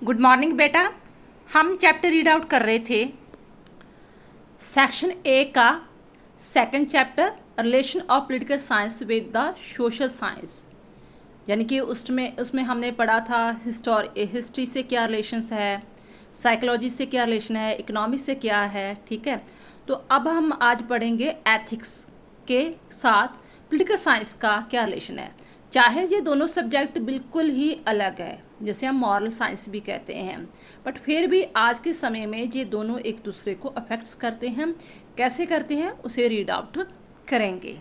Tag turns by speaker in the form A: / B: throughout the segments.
A: Good morning बेटा। हम chapter read out कर रहे थे सेक्शन ए का second chapter relation of political science with the social science. यानी कि उसमें हमने पढ़ा था हिस्ट्री से क्या रिलेशंस है, साइकोलॉजी से क्या रिलेशन है, इकोनॉमी से क्या है। ठीक है, तो अब हम आज पढ़ेंगे एथिक्स के साथ पॉलिटिकल साइंस का क्या रिलेशन है। चाहे ये दोनों सब्जेक्ट बिल्कुल ही अलग है, जैसे हम मॉरल साइंस भी कहते हैं, बट फिर भी आज के समय में ये दोनों एक दूसरे को अफेक्ट्स करते हैं। कैसे करते हैं उसे रीड आउट करेंगे।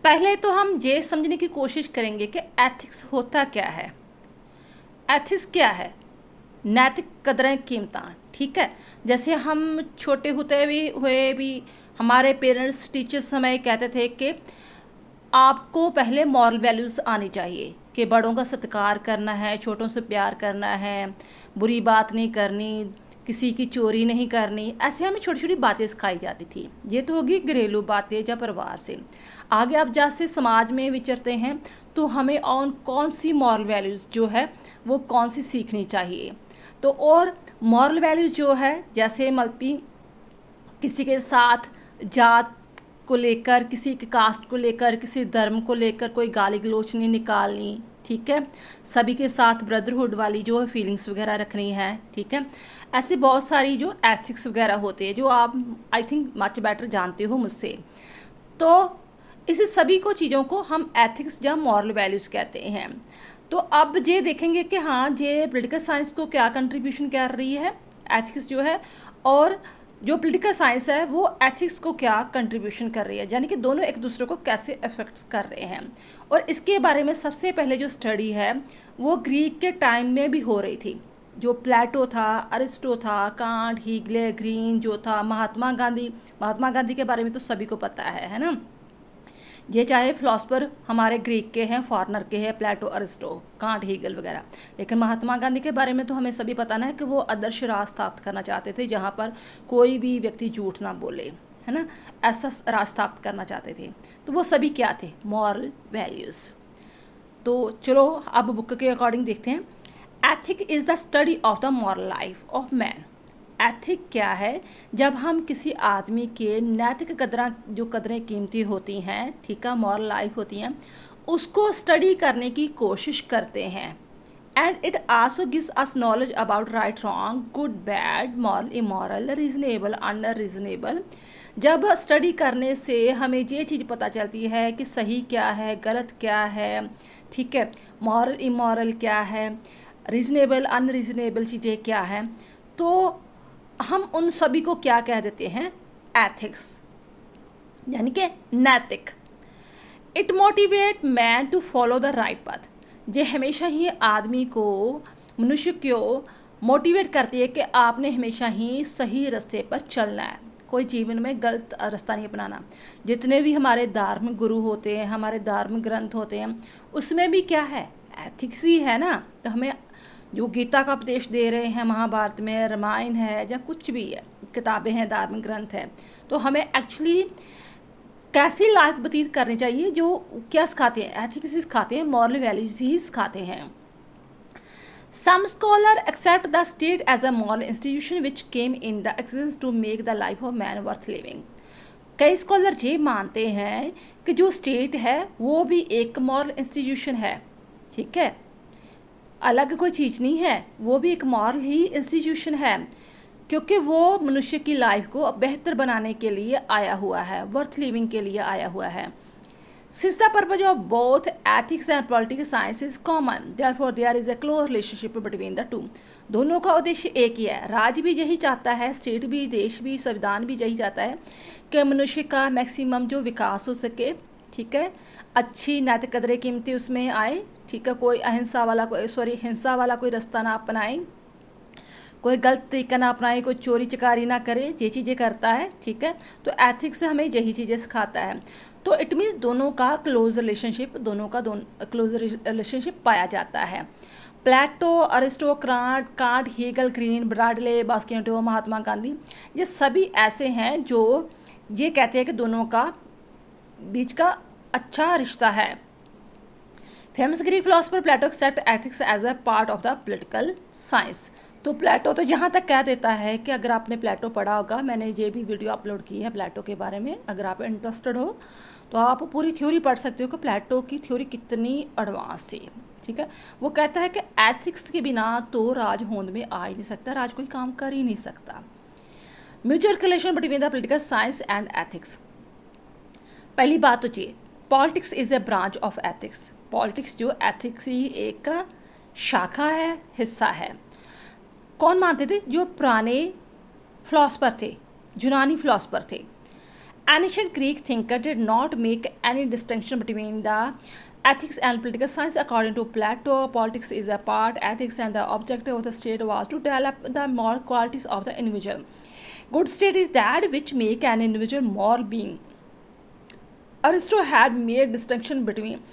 A: पहले तो हम ये समझने की कोशिश करेंगे कि एथिक्स होता क्या है। एथिक्स क्या है? नैतिक कदरें कीमतां। ठीक है, जैसे हम छोटे होते हुए भी हमारे पेरेंट्स टीचर्स हमें कहते थे कि आपको पहले मॉरल वैल्यूज़ आनी चाहिए कि बड़ों का सत्कार करना है, छोटों से प्यार करना है, बुरी बात नहीं करनी, किसी की चोरी नहीं करनी। ऐसे हमें छोटी छोटी बातें सिखाई जाती थी। ये तो होगी घरेलू बातें या परिवार से। आगे आप जैसे समाज में विचरते हैं तो हमें ऑन कौन सी मॉरल वैल्यूज़ जो है वो कौन सी सीखनी चाहिए। तो और मॉरल वैल्यूज़ जो है, जैसे मतलब किसी के साथ जात को लेकर, किसी के कास्ट को लेकर, किसी धर्म को लेकर कोई गाली गलोच नहीं निकालनी। ठीक है, सभी के साथ ब्रदरहुड वाली जो है फीलिंग्स वगैरह रखनी है। ठीक है, ऐसे बहुत सारी जो एथिक्स वगैरह होते हैं जो आप आई थिंक मच बेटर जानते हो मुझसे। तो इसी सभी को चीज़ों को हम एथिक्स या मॉरल वैल्यूज़ कहते हैं। तो अब ये देखेंगे कि हाँ, ये पॉलिटिकल साइंस को क्या कंट्रीब्यूशन कर रही है एथिक्स जो है, और जो पॉलिटिकल साइंस है वो एथिक्स को क्या कंट्रीब्यूशन कर रही है, यानी कि दोनों एक दूसरे को कैसे अफेक्ट्स कर रहे हैं। और इसके बारे में सबसे पहले जो स्टडी है वो ग्रीक के टाइम में भी हो रही थी। जो प्लेटो था, अरिस्टो था, कांट, हीगले, ग्रीन जो था, महात्मा गांधी के बारे में तो सभी को पता है ना। ये चाहे फिलोसफर हमारे ग्रीक के हैं, फॉरनर के हैं, प्लेटो, अरिस्टो, कांट, हीगल वगैरह, लेकिन महात्मा गांधी के बारे में तो हमें सभी पता ना है कि वो आदर्श राज स्थापित करना चाहते थे जहाँ पर कोई भी व्यक्ति झूठ ना बोले, है ना। ऐसा राज स्थापित करना चाहते थे। तो वो सभी क्या थे? Moral values. तो चलो अब बुक के अकॉर्डिंग देखते हैं। Ethic is the study of the moral life of man. Ethic क्या है? जब हम किसी आदमी के नैतिक कदरें कीमती होती हैं, ठीक है, मॉरल लाइफ होती हैं, उसको स्टडी करने की कोशिश करते हैं। And it also gives us knowledge about right wrong, good bad, moral immoral, reasonable unreasonable. जब स्टडी करने से हमें ये चीज़ पता चलती है कि सही क्या है, गलत क्या है, ठीक है, मॉरल इमॉरल क्या है, रीजनेबल अनरीजनेबल चीज़ें क्या हैं, तो हम उन सभी को क्या कह देते हैं? एथिक्स, यानी कि नैतिक। It motivate man to follow the right path. ये हमेशा ही आदमी को, मनुष्य को मोटिवेट करती है कि आपने हमेशा ही सही रास्ते पर चलना है, कोई जीवन में गलत रास्ता नहीं अपनाना। जितने भी हमारे धार्मिक गुरु होते हैं, हमारे धार्मिक ग्रंथ होते हैं, उसमें भी क्या है? एथिक्स ही है ना। तो हमें जो गीता का उपदेश दे रहे हैं, महाभारत में, रामायण है, या कुछ भी है, किताबें हैं, धार्मिक ग्रंथ है, तो हमें एक्चुअली कैसी लाइफ व्यतीत करनी चाहिए, जो क्या सिखाते हैं? एथिक्स ही सिखाते हैं, मॉरल वैल्यूज ही सिखाते हैं। Some scholars accept the state as a moral institution which came in the existence to make the life of man worth living. कई स्कॉलर ये मानते हैं कि जो स्टेट है वो भी एक मॉरल इंस्टीट्यूशन है। ठीक है, अलग कोई चीज़ नहीं है, वो भी एक मॉरल ही इंस्टीट्यूशन है, क्योंकि वो मनुष्य की लाइफ को बेहतर बनाने के लिए आया हुआ है, वर्थ लिविंग के लिए आया हुआ है। Since the purpose of both ethics and political science is common, therefore there is a close relationship between the two. दोनों का उद्देश्य एक ही है। राज्य भी यही चाहता है, स्टेट भी, देश भी, संविधान भी यही चाहता है कि मनुष्य का मैक्सिमम जो विकास हो सके। ठीक है, अच्छी नैतिक कदरें कीमती उसमें आए। ठीक है, कोई हिंसा वाला कोई रास्ता ना अपनाए, कोई गलत तरीका ना अपनाए, कोई चोरी चकारी ना करे, ये चीज़ें करता है। ठीक है, तो एथिक्स से हमें यही चीज़ें सिखाता है। तो इट मीन्स दोनों का क्लोज रिलेशनशिप पाया जाता है। प्लेटो, Aristo, can't, Hegel, green, ब्राडले, बास्कियाटो, Mahatma Gandhi, ये सभी ऐसे हैं जो ये कहते हैं कि दोनों का बीच का अच्छा रिश्ता है। Famous Greek philosopher Plato accept ethics as a part of the political science. तो प्लेटो तो यहाँ तक कह देता है कि अगर आपने प्लेटो पढ़ा होगा, मैंने ये भी वीडियो अपलोड की है प्लेटो के बारे में, अगर आप इंटरेस्टेड हो तो आप पूरी थ्योरी पढ़ सकते हो कि प्लेटो की थ्योरी कितनी एडवांस थी। ठीक है, वो कहता है कि एथिक्स के बिना तो राज होंद में आ ही नहीं सकता, राज कोई काम कर ही नहीं सकता। Mutual relation between the political science and ethics. पहली बात तो ये, politics is a branch of ethics. Politics जो एथिक्स ही एक शाखा है, हिस्सा है। कौन मानते थे? जो पुराने फिलोसफर थे, यूनानी फिलोसफर थे। Ancient Greek thinker did not make any distinction between the ethics and political science. According to Plato, politics is a part, ethics and the objective of the state was to develop the moral qualities of the individual. Good state is that which make an individual moral being. Aristotle had made distinction between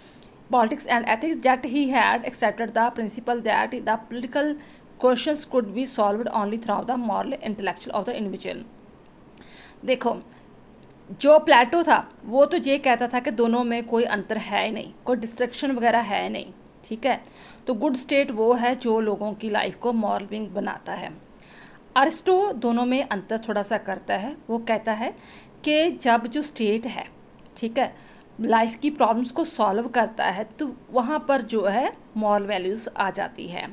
A: politics and ethics, that he had accepted the principle that the political questions could be solved only through the moral intellectual of the individual. देखो, जो प्लेटो था वो तो ये कहता था कि दोनों में कोई अंतर है ही नहीं, कोई डिस्ट्रक्शन वगैरह है नहीं। ठीक है, तो गुड स्टेट वो है जो लोगों की लाइफ को मॉरल बीइंग बनाता है। अरिस्टो दोनों में अंतर थोड़ा सा करता है। वो कहता है कि जब जो स्टेट है, ठीक है, लाइफ की प्रॉब्लम्स को सॉल्व करता है तो वहाँ पर जो है मॉरल वैल्यूज़ आ जाती है।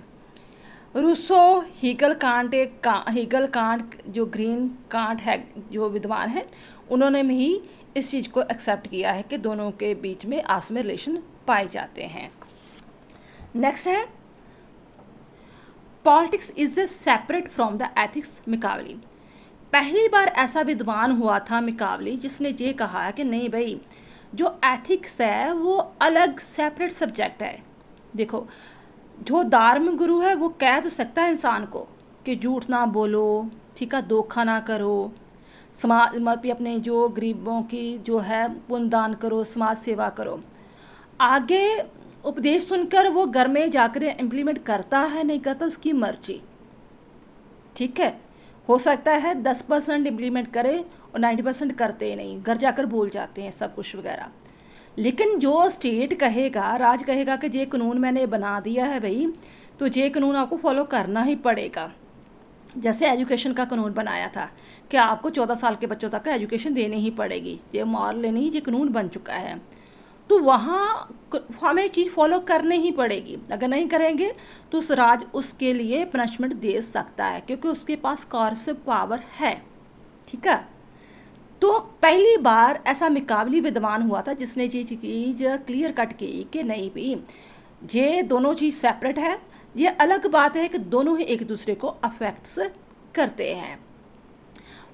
A: रूसो, हीगल कांट जो ग्रीन कांट है, जो विद्वान है, उन्होंने भी इस चीज़ को एक्सेप्ट किया है कि दोनों के बीच में आपस में रिलेशन पाए जाते हैं। नेक्स्ट है politics is separate from the ethics. Machiavelli. पहली बार ऐसा विद्वान हुआ था मिकावली जिसने ये कहा कि नहीं भाई, जो एथिक्स है वो अलग सेपरेट सब्जेक्ट है। देखो, जो धर्म गुरु है वो कह तो सकता है इंसान को कि झूठ ना बोलो, ठीक है, धोखा ना करो, समाज में अपने जो गरीबों की जो है पुण्य दान करो, समाज सेवा करो। आगे उपदेश सुनकर वो घर में जाकर इम्प्लीमेंट करता है नहीं करता उसकी मर्जी। ठीक है, हो सकता है 10% इम्प्लीमेंट करे और 90% करते ही नहीं, घर जाकर भूल जाते हैं सब कुछ वगैरह। लेकिन जो स्टेट कहेगा, राज कहेगा कि ये कानून मैंने बना दिया है भाई, तो ये कानून आपको फॉलो करना ही पड़ेगा। जैसे एजुकेशन का कानून बनाया था कि आपको 14 साल के बच्चों तक का एजुकेशन देनी ही पड़ेगी, ये मॉरल लेनी ही, ये कानून बन चुका है, तो वहाँ हमें चीज़ फॉलो करनी ही पड़ेगी। अगर नहीं करेंगे तो उस राज उसके लिए पनिशमेंट दे सकता है क्योंकि उसके पास कॉर्सिव पावर है। ठीक है, तो पहली बार ऐसा मिकावली विद्वान हुआ था जिसने ये चीज़ क्लियर कट की कि नहीं भी, ये दोनों चीज़ सेपरेट है। ये अलग बात है कि दोनों ही एक दूसरे को अफेक्ट्स करते हैं।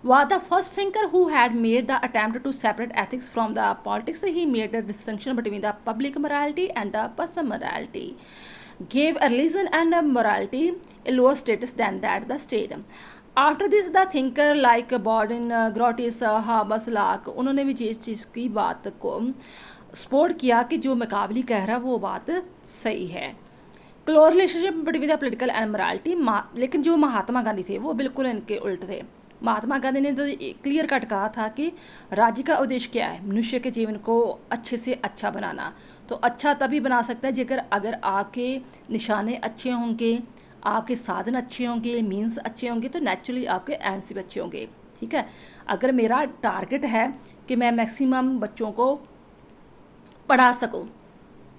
A: Was the first thinker who had made the attempt to separate ethics from the politics. He made a distinction between the public morality and the personal morality, gave a religion and a morality a lower status than that the state. After this the thinker like Borden, Grotius, Habermas, Locke, उन्होंने भी इस चीज़ की बात को support किया कि जो मिकावली कह रहा है वो बात सही है। Close relationship between the political and morality. लेकिन जो महात्मा गांधी थे वो बिल्कुल इनके उल्ट थे। महात्मा गांधी ने तो क्लियर कट कहा था कि राज्य का उद्देश्य क्या है, मनुष्य के जीवन को अच्छे से अच्छा बनाना। तो अच्छा तभी बना सकता है जेकर अगर आपके निशाने अच्छे होंगे, आपके साधन अच्छे होंगे, मीन्स अच्छे होंगे, तो नेचुरली आपके एंड्स भी अच्छे होंगे। ठीक है, अगर मेरा टारगेट है कि मैं मैक्सिमम बच्चों को पढ़ा सकूं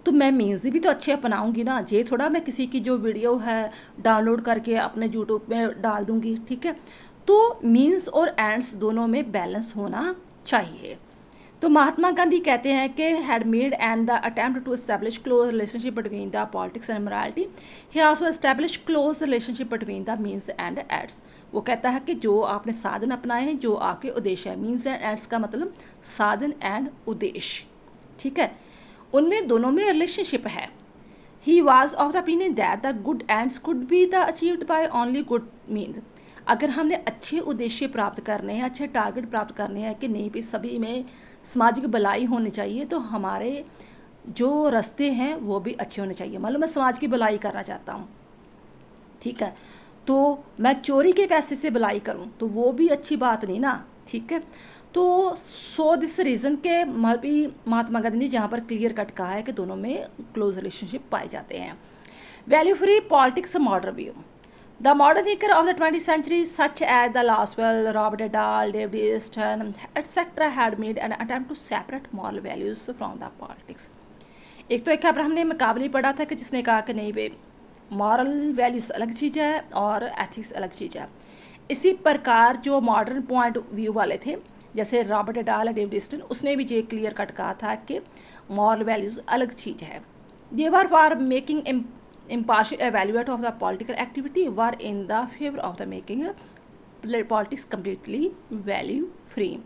A: तो मैं मीन्स भी तो अच्छे अपनाऊंगी ना। ये थोड़ा मैं किसी की जो वीडियो है डाउनलोड करके अपने यूट्यूब में डाल दूंगी। ठीक है, तो मीन्स और एंड्स दोनों में बैलेंस होना चाहिए। तो महात्मा गांधी कहते हैं कि had made and the attempt to establish close relationship between the politics and morality. He also establish close relationship between the means and ends. वो कहता है कि जो आपने साधन अपनाए हैं, जो आपके उद्देश्य है, मीन्स एंड एंड्स का मतलब साधन एंड उद्देश्य, ठीक है, उनमें दोनों में रिलेशनशिप है। He was of the opinion that the good ends could be the achieved by only good means. अगर हमने अच्छे उद्देश्य प्राप्त करने हैं, अच्छे टारगेट प्राप्त करने हैं कि नहीं भी सभी में सामाजिक भलाई होनी चाहिए, तो हमारे जो रास्ते हैं वो भी अच्छे होने चाहिए। मतलब मैं समाज की भलाई करना चाहता हूँ, ठीक है, तो मैं चोरी के पैसे से भलाई करूँ तो वो भी अच्छी बात नहीं ना। ठीक है, तो सो दिस रीज़न के महात्मा गांधी ने जहाँ पर क्लियर कट कहा है कि दोनों में क्लोज रिलेशनशिप पाए जाते हैं। Value free politics modern view. The modern thinker of the 20th century, such as the Laswell, Robert Dahl, David Easton, etc., had made an attempt to separate moral values from the politics. एक तो एक हमने मुकाबले पढ़ा था कि जिसने कहा कि नहीं बे, मॉरल वैल्यूज़ अलग चीज़ है और एथिक्स अलग चीज़ है। इसी प्रकार जो मॉडर्न पॉइंट व्यू वाले थे, जैसे रॉबर्ट डाल, डेविड ईस्टन, उसने भी ये क्लियर कट कहा था कि मॉरल वैल्यूज़ अलग चीज़ है। They were for making impartial evaluate of the political activity, were in the favor of the making politics completely value free.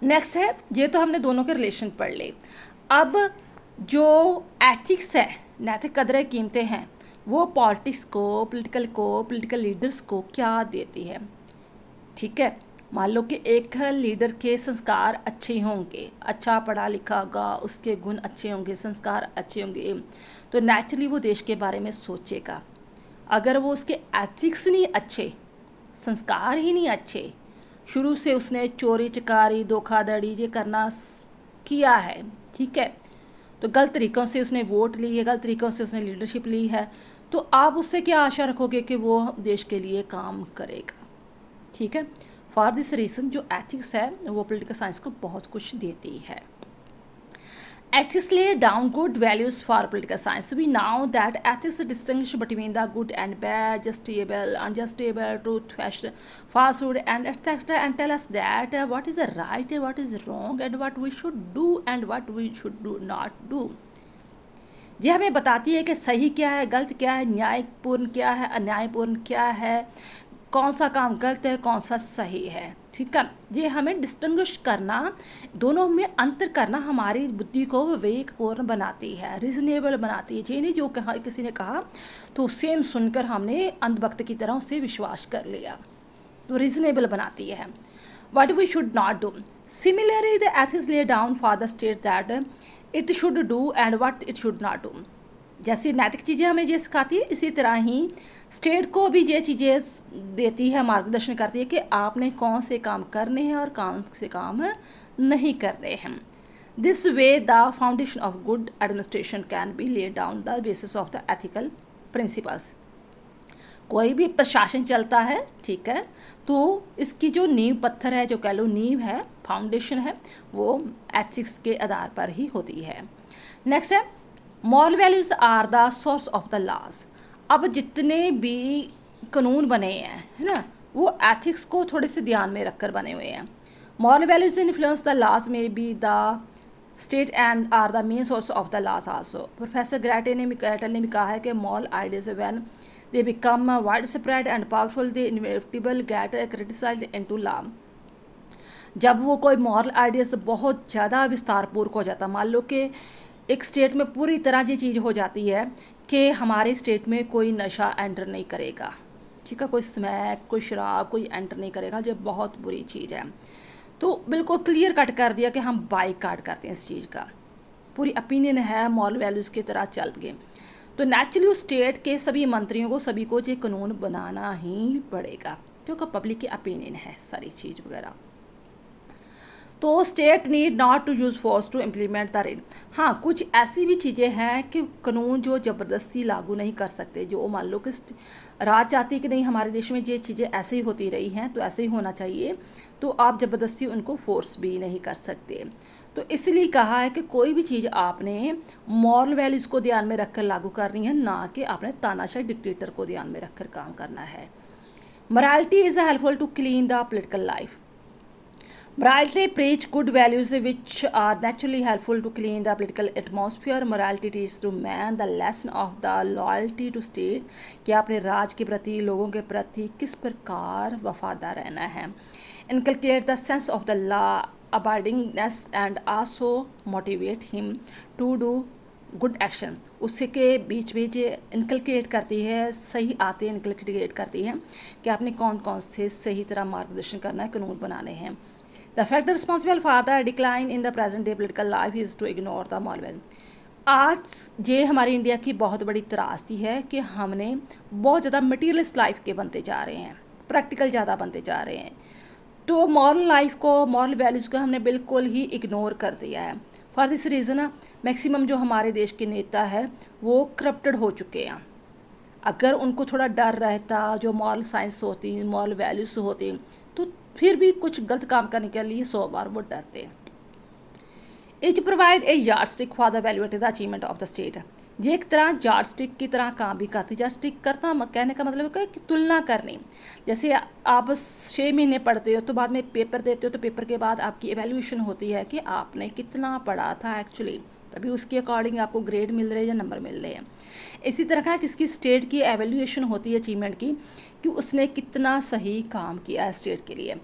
A: Next है, ये तो हमने दोनों के रिलेशन पढ़ ले। अब जो एथिक्स है, नैतिक कदरें कीमतें हैं, वो पॉलिटिक्स को, पॉलिटिकल लीडर्स को क्या देती है। ठीक है, मान लो कि एक लीडर के संस्कार अच्छे होंगे, अच्छा पढ़ा लिखा होगा, उसके गुण अच्छे होंगे, संस्कार अच्छे होंगे, तो नेचुरली वो देश के बारे में सोचेगा। अगर वो उसके एथिक्स नहीं अच्छे, संस्कार ही नहीं अच्छे, शुरू से उसने चोरी चकारी धोखाधड़ी ये करना किया है, ठीक है, तो गलत तरीक़ों से उसने वोट ली है, गलत तरीक़ों से उसने लीडरशिप ली है, तो आप उससे क्या आशा रखोगे कि वो देश के लिए काम करेगा। ठीक है, फॉर दिस रीज़न जो एथिक्स है वो पॉलिटिकल साइंस को बहुत कुछ देती है। Ethics lay down good values for political science. We know that ethics distinguish between the good and bad, justifiable, unjustifiable, truth, falsehood, and etc. and tell us that what is right and what is wrong and what we should do and what we should do not do. ये हमें बताती है कि सही क्या है, गलत क्या है, न्यायपूर्ण क्या है, अन्यायपूर्ण क्या है, कौन सा काम गलत है, कौन सा सही है। ठीक है, ये हमें डिस्टिंग्विश करना, दोनों में अंतर करना हमारी बुद्धि को विवेकपूर्ण बनाती है, रीजनेबल बनाती है। ये नहीं जो कहा किसी ने कहा तो सेम सुनकर हमने अंधभक्त की तरह उससे विश्वास कर लिया, तो रीजनेबल बनाती है। What we should not do. Similarly the ethics lay down for the state that it should do and what it should not do. जैसी नैतिक चीज़ें हमें ये सिखाती है, इसी तरह ही स्टेट को भी ये चीज़ें देती है, मार्गदर्शन करती है कि आपने कौन से काम करने हैं और कौन से काम नहीं करने हैं। This way the foundation of good administration can be laid down the basis of the ethical principles. कोई भी प्रशासन चलता है, ठीक है, तो इसकी जो नींव पत्थर है, जो कह लो नींव है, फाउंडेशन है, वो एथिक्स के आधार पर ही होती है। नेक्स्ट है, moral values are the source of the laws. अब जितने भी कानून बने हैं, है ना, वो एथिक्स को थोड़े से ध्यान में रखकर बने हुए हैं। Moral values influence the laws में be the state and are the main source of the laws also. Professor Gettell ने भी कहा है कि moral ideas when they become wide spread and powerful they inevitable get criticised into law. जब वो कोई moral ideas बहुत ज़्यादा विस्तारपूर्वक हो जाता, मान लो कि एक स्टेट में पूरी तरह ये चीज़ हो जाती है कि हमारे स्टेट में कोई नशा एंटर नहीं करेगा, ठीक है, कोई स्मैक, कोई शराब, कोई एंटर नहीं करेगा, जो बहुत बुरी चीज़ है, तो बिल्कुल क्लियर कट कर दिया कि हम बाइकाट करते हैं इस चीज़ का, पूरी ओपिनियन है, मॉरल वैल्यूज़ की तरह चल गए, तो नेचुरली स्टेट के सभी मंत्रियों को, सभी को ये कानून बनाना ही पड़ेगा, क्योंकि पब्लिक की ओपिनियन है सारी चीज़ वगैरह। तो state need not to use force to implement the rule. हाँ, कुछ ऐसी भी चीज़ें हैं कि कानून जो ज़बरदस्ती लागू नहीं कर सकते, जो मान लो कि राज चाहती है कि नहीं हमारे देश में ये चीज़ें ऐसे ही होती रही हैं तो ऐसे ही होना चाहिए, तो आप ज़बरदस्ती उनको फोर्स भी नहीं कर सकते। तो इसलिए कहा है कि कोई भी चीज़ आपने मॉरल वैल्यूज़ को ध्यान में रखकर लागू करनी है, ना कि आपने तानाशाही डिक्टेटर को ध्यान में रखकर काम करना है। Morality is helpful to clean the political life. Morality preach good values which are naturally helpful to clean the political atmosphere. Morality teaches to man the lesson of the loyalty to state, कि अपने राज के प्रति, लोगों के प्रति किस प्रकार वफादार रहना है। Inculcate the sense of the law abidingness and also motivate him to do good action. उससे के बीच बीच इनकलकेट करती है, सही आते इनकलकेट करती है कि आपने कौन कौन से सही तरह मार्गदर्शन करना है, कानून बनाने हैं। The factor responsible for the decline in the present day political life is to ignore the moral value. आज ये हमारी इंडिया की बहुत बड़ी त्रासदी है कि हमने बहुत ज़्यादा मटीरियलिस्ट लाइफ के बनते जा रहे हैं, प्रैक्टिकल ज़्यादा बनते जा रहे हैं, तो मॉरल लाइफ को, मॉरल वैल्यूज़ को हमने बिल्कुल ही इग्नोर कर दिया है। फॉर दिस रीज़न मैक्सिमम जो हमारे देश के नेता है वो करप्टेड हो चुके हैं। अगर उनको थोड़ा डर रहता, जो मॉरल साइंस होती, मॉरल वैल्यूज़ होती, तो फिर भी कुछ गलत काम करने के लिए 100 बार वो डरते। Etch provide a yardstick for the valuate the achievement of the state. ये एक तरह यार्डस्टिक की तरह काम भी करती। यार्डस्टिक करना कहने का मतलब है कि तुलना करनी। जैसे आप 6 महीने पढ़ते हो तो बाद में पेपर देते हो, तो पेपर के बाद आपकी एवेल्यूएशन होती है कि आपने कितना पढ़ा था एक्चुअली, तभी उसके अकॉर्डिंग आपको ग्रेड मिल रहे हैं या नंबर मिल रहे हैं। इसी तरह का किसकी स्टेट की एवेल्यूएशन होती है अचीवमेंट की, कि उसने कितना सही काम किया है स्टेट के लिए।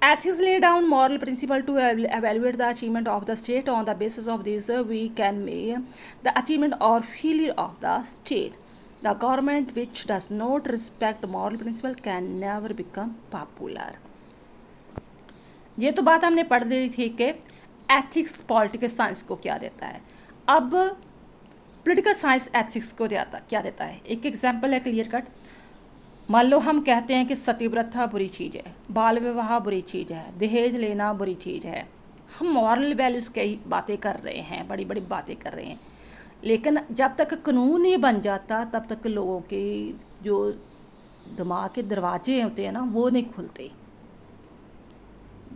A: Ethics lay down moral principle to evaluate the achievement of the state. On the basis of this, we can measure the achievement or failure of the state. The government which does not respect moral principle can never become popular. ये तो बात हमने पढ़ ली थी कि ethics political science को क्या देता है। अब पॉलिटिकल साइंस एथिक्स को क्या देता है। एक एग्जाम्पल है क्लियर कट। मान लो हम कहते हैं कि सती प्रथा बुरी चीज़ है, बाल विवाह बुरी चीज़ है, दहेज लेना बुरी चीज़ है। हम मॉरल वैल्यूज़ की बातें कर रहे हैं, बड़ी बड़ी बातें कर रहे हैं, लेकिन जब तक कानून नहीं बन जाता तब तक लोगों के जो दिमाग के दरवाजे होते हैं ना वो नहीं खुलते।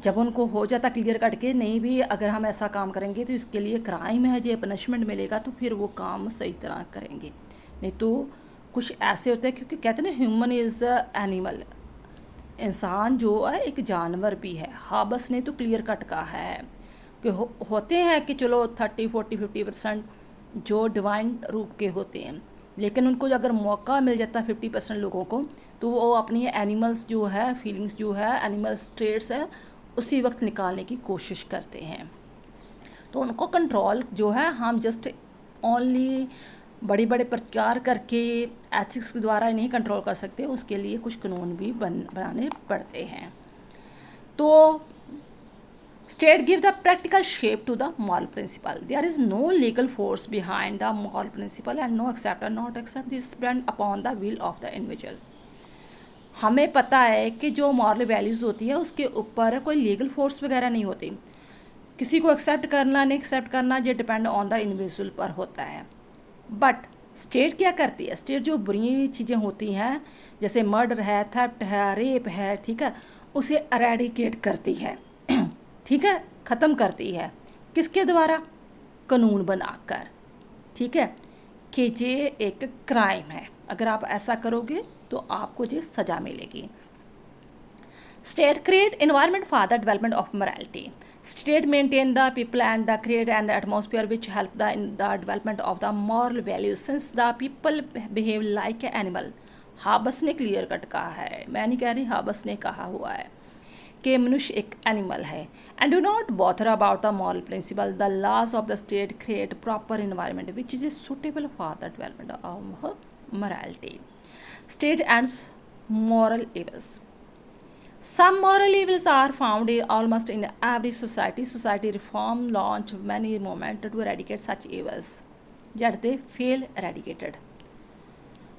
A: जब उनको हो जाता क्लियर कट के नहीं भी अगर हम ऐसा काम करेंगे तो इसके लिए क्राइम है, जो पनिशमेंट मिलेगा, तो फिर वो काम सही तरह करेंगे। नहीं तो कुछ ऐसे होते हैं, क्योंकि कहते हैं ना ह्यूमन इज़ एनिमल, इंसान जो है एक जानवर भी है। हाबस ने तो क्लियर कट कहा है कि होते हैं कि चलो 30, 40, 50% जो डिवाइन रूप के होते हैं, लेकिन उनको अगर मौका मिल जाता है 50% लोगों को, तो वो अपनी एनिमल्स जो है, फीलिंग्स जो है, एनिमल्स ट्रेड्स है, उसी वक्त निकालने की कोशिश करते हैं। तो उनको कंट्रोल जो है हम जस्ट ओनली बड़े बड़े प्रचार करके एथिक्स के द्वारा नहीं कंट्रोल कर सकते, उसके लिए कुछ कानून भी बनाने पड़ते हैं। तो state give the practical shape to the moral principle. There is no legal force behind the moral principle and no except और not except this depend upon the will of the individual. हमें पता है कि जो moral values होती है उसके ऊपर कोई लीगल फोर्स वगैरह नहीं होती। किसी को एक्सेप्ट करना नहीं एक्सेप्ट करना ये डिपेंड ऑन द इंडिविजुअल पर होता है। बट स्टेट क्या करती है, स्टेट जो बुरी चीज़ें होती हैं जैसे मर्डर है, थेफ्ट है, रेप है, ठीक है, उसे एरेडिकेट करती है, ठीक है, ख़त्म करती है। किसके द्वारा? कानून बनाकर, ठीक है, कि ये एक क्राइम है, अगर आप ऐसा करोगे तो आपको ये सज़ा मिलेगी। State create environment for the development of morality. State maintain the people and the create and the atmosphere which help in the development of the moral values since the people behave like an animal. हाबस ने clear cut कहा है, मैं नहीं कह रही, हाबस ने कहा हुआ है कि मनुष्य एक एनिमल है। And do not bother about the moral principle, the laws of the state create proper environment which is suitable for the development of morality. State ends moral evils. Some moral evils are found almost in every society. Society reform launch many movements to eradicate such evils, yet they fail eradicated.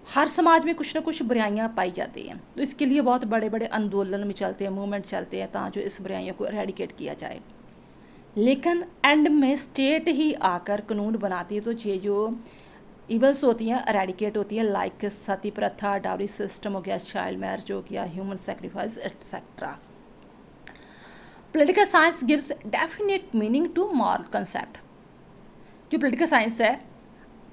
A: हर समाज में कुछ ना कुछ बुराइयाँ पाई जाती हैं, तो इसके लिए बहुत बड़े बड़े आंदोलन भी चलते हैं, मूवमेंट चलते हैं ताकि इस बुराइयों को एरेडिकेट किया जाए। लेकिन एंड में स्टेट ही आकर कानून बनाती है, तो ये जो इवल्स होती हैं एरेडिकेट होती है, लाइक सती प्रथा, डाउरी सिस्टम हो गया, चाइल्ड मैरिज हो गया, human sacrifice etcetera. Political science gives definite meaning to moral concept. जो पॉलिटिकल साइंस है,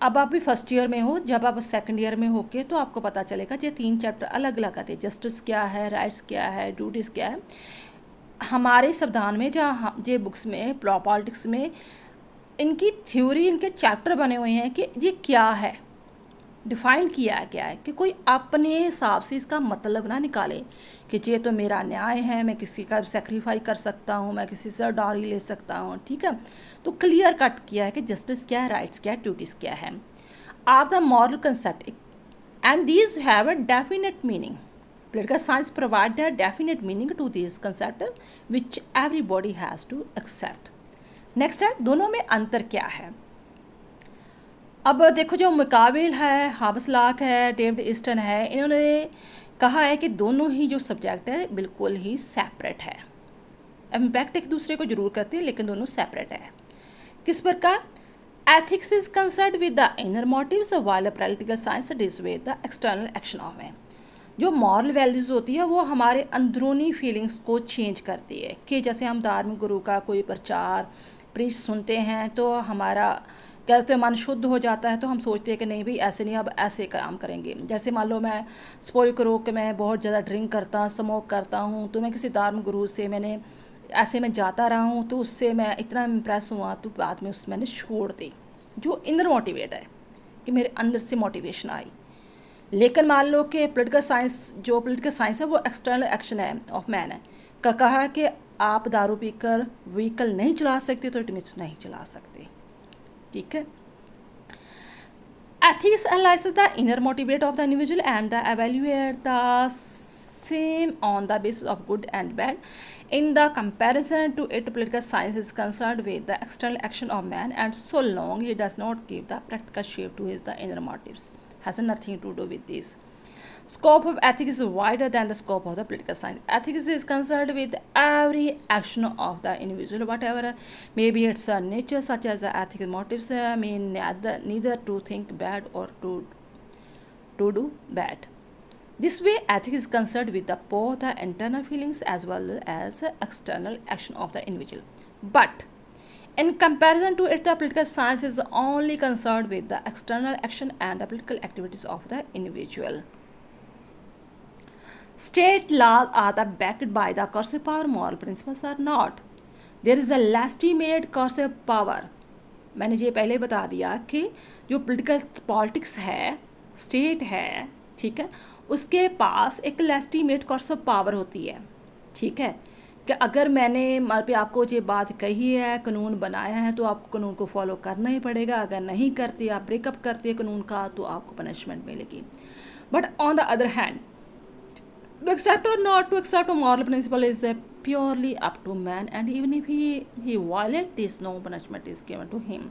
A: अब आप भी फर्स्ट ईयर में हो, जब आप सेकंड ईयर में होके तो आपको पता चलेगा ये 3 चैप्टर अलग अलग आते हैं। जस्टिस क्या है, राइट्स क्या है, ड्यूटीज़ क्या है। हमारे संविधान में जहाँ ये बुक्स में पॉलिटिक्स में इनकी थ्योरी, इनके चैप्टर बने हुए हैं कि ये क्या है, डिफ़ाइन किया है क्या है, कि कोई अपने हिसाब से इसका मतलब ना निकाले कि ये तो मेरा न्याय है, मैं किसी का सेक्रीफाइस कर सकता हूँ, मैं किसी से डारी ले सकता हूँ, ठीक है। तो क्लियर कट किया है कि जस्टिस क्या है, राइट्स क्या है, ड्यूटीज़ क्या है, are the moral concept and these have a definite meaning. Political science provide a definite meaning to these concepts which everybody has to accept. Next है, दोनों में अंतर क्या है। अब देखो, जो मुकाबिल है, हाबस लाक है, डेविड ईस्टन है, इन्होंने कहा है कि दोनों ही जो सब्जेक्ट है बिल्कुल ही सेपरेट है। इम्पैक्ट एक दूसरे को जरूर करते हैं लेकिन दोनों सेपरेट है। किस प्रकार? Ethics is concern with the inner motives while the practical science deals with the external action of man. जो मॉरल वैल्यूज़ होती है वो हमारे अंदरूनी फीलिंग्स को चेंज करती है कि जैसे हम धार्मिक गुरु का कोई प्रचार प्रीच सुनते हैं तो हमारा कहते मन शुद्ध हो जाता है, तो हम सोचते हैं कि नहीं भाई ऐसे नहीं, अब ऐसे काम करेंगे। जैसे मान लो मैं सपोज करो कि मैं बहुत ज़्यादा ड्रिंक करता स्मोक करता हूँ, तो मैं किसी धार्मिक गुरु से मैंने ऐसे मैं जाता रहा हूँ तो उससे मैं इतना इम्प्रेस हुआ तो बाद में उस मैंने छोड़ दी, जो इनर मोटिवेट है कि मेरे अंदर से मोटिवेशन आई। लेकिन मान लो कि पॉलिटिकल साइंस है वो एक्सटर्नल एक्शन है ऑफ मैन है का कहा कि आप दारू पीकर व्हीकल नहीं चला सकते तो इट मीन्स नहीं चला सकते। ठीक है। Ethics analyzes the inner motivate of the individual and the evaluate the same on the basis of good and bad. In the comparison to it, political science is concerned with the external action of man, and so long he does not give the practical shape to his the inner motives, has nothing to do with this. Scope of ethics is wider than the scope of the political science. Ethics is concerned with every action of the individual, whatever maybe its nature, such as the ethical motives mean neither to think bad or to do bad. This way, ethics is concerned with both the internal feelings as well as external action of the individual. But in comparison to it, the political science is only concerned with the external action and the political activities of the individual. State laws are backed by the coercive power, moral principles are not. There is a legitimate coercive power. मैंने ये पहले बता दिया कि जो politics है, state है, ठीक है, उसके पास एक लेजिटिमेट कोर्सिव पावर होती है। ठीक है, कि अगर मैंने मान पे आपको ये बात कही है, कानून बनाया है, तो आपको कानून को फॉलो करना ही पड़ेगा। अगर नहीं करते, आप ब्रेकअप करते कानून का, तो आपको पनिशमेंट मिलेगी। But on the other hand, to accept or not to accept a moral principle is purely up to man, and even if he violates this, no punishment is given to him.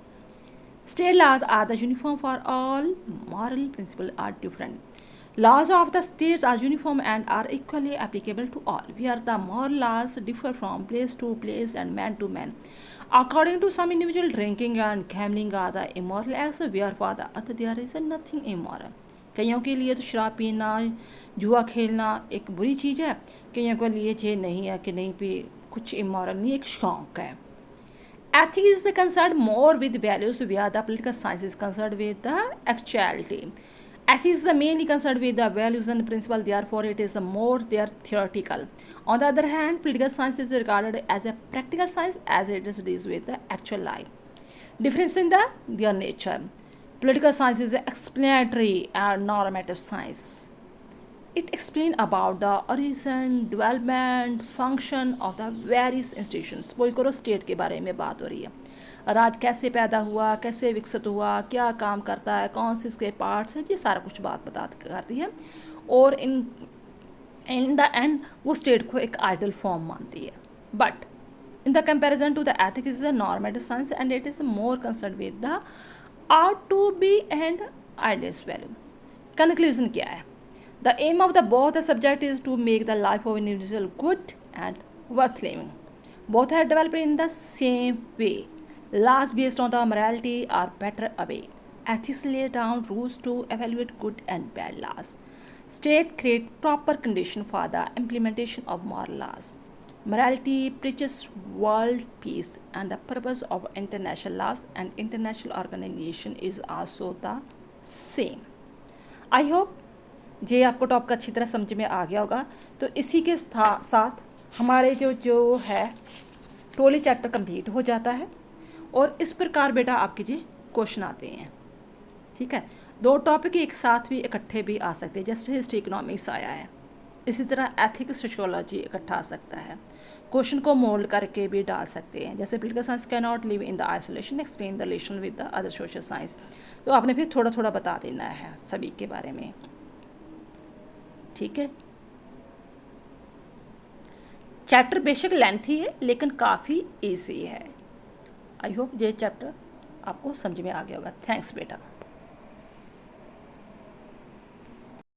A: State laws are the uniform for all. Moral principles are different. Laws of the states are uniform and are equally applicable to all, where the moral laws differ from place to place and man to man. According to some individual, drinking and gambling are the immoral acts, where for the other there is nothing immoral. कईयों के लिए तो शराब पीना, जुआ खेलना एक बुरी चीज़ है, कईयों के लिए ये नहीं है कि नहीं भी कुछ इमोरल नहीं, एक शौक है। Ethics is concerned more with values, where the political science is concerned with the actuality. Ethics is mainly concerned with the values and principles, therefore it is more theoretical. On the other hand, political science is regarded as a practical science as it deals with the actual life. Difference in their nature. Political science is explanatory and normative science. It explains about the origin, development, function of the various institutions. बोल करो state के बारे में बात हो रही है, राज्य कैसे पैदा हुआ, कैसे विकसित हुआ, क्या काम करता है, कौन से इसके पार्ट्स हैं, ये सारा कुछ बात करती है। और इन द एंड वो स्टेट को एक आइडल फॉर्म मानती है। But in the comparison to the ethics is a normative science and it is more concern with the ought to be and ideas value. Conclusion क्या है? The aim of the both the subject is to make the life of an individual good and worth living. Both are developed in the same way. Laws based on the morality are better away. Ethics lays down rules to evaluate good and bad laws. State create proper condition for the implementation of moral laws. Morality preaches world peace, and the purpose of international laws and international organization is also the same. I hope ये आपको top का अच्छी तरह समझ में आ गया होगा। तो इसी के साथ हमारे जो है टोली चैप्टर कंप्लीट हो जाता है, और इस प्रकार बेटा आपके जी क्वेश्चन आते हैं। ठीक है, दो टॉपिक एक साथ भी इकट्ठे भी आ सकते हैं, जैसे हिस्ट्री इकोनॉमिक्स आया है, इसी तरह एथिक्स सोशियोलॉजी इकट्ठा आ सकता है। क्वेश्चन को मोल्ड करके भी डाल सकते हैं, जैसे political science can not live in the isolation, explain the relation with the other social science. तो आपने फिर थोड़ा थोड़ा बता देना है सभी के बारे में। ठीक है, चैप्टर बेशक लेंथी है लेकिन काफ़ी ईजी है। आई होप ये चैप्टर आपको समझ में आ गया होगा। थैंक्स बेटा।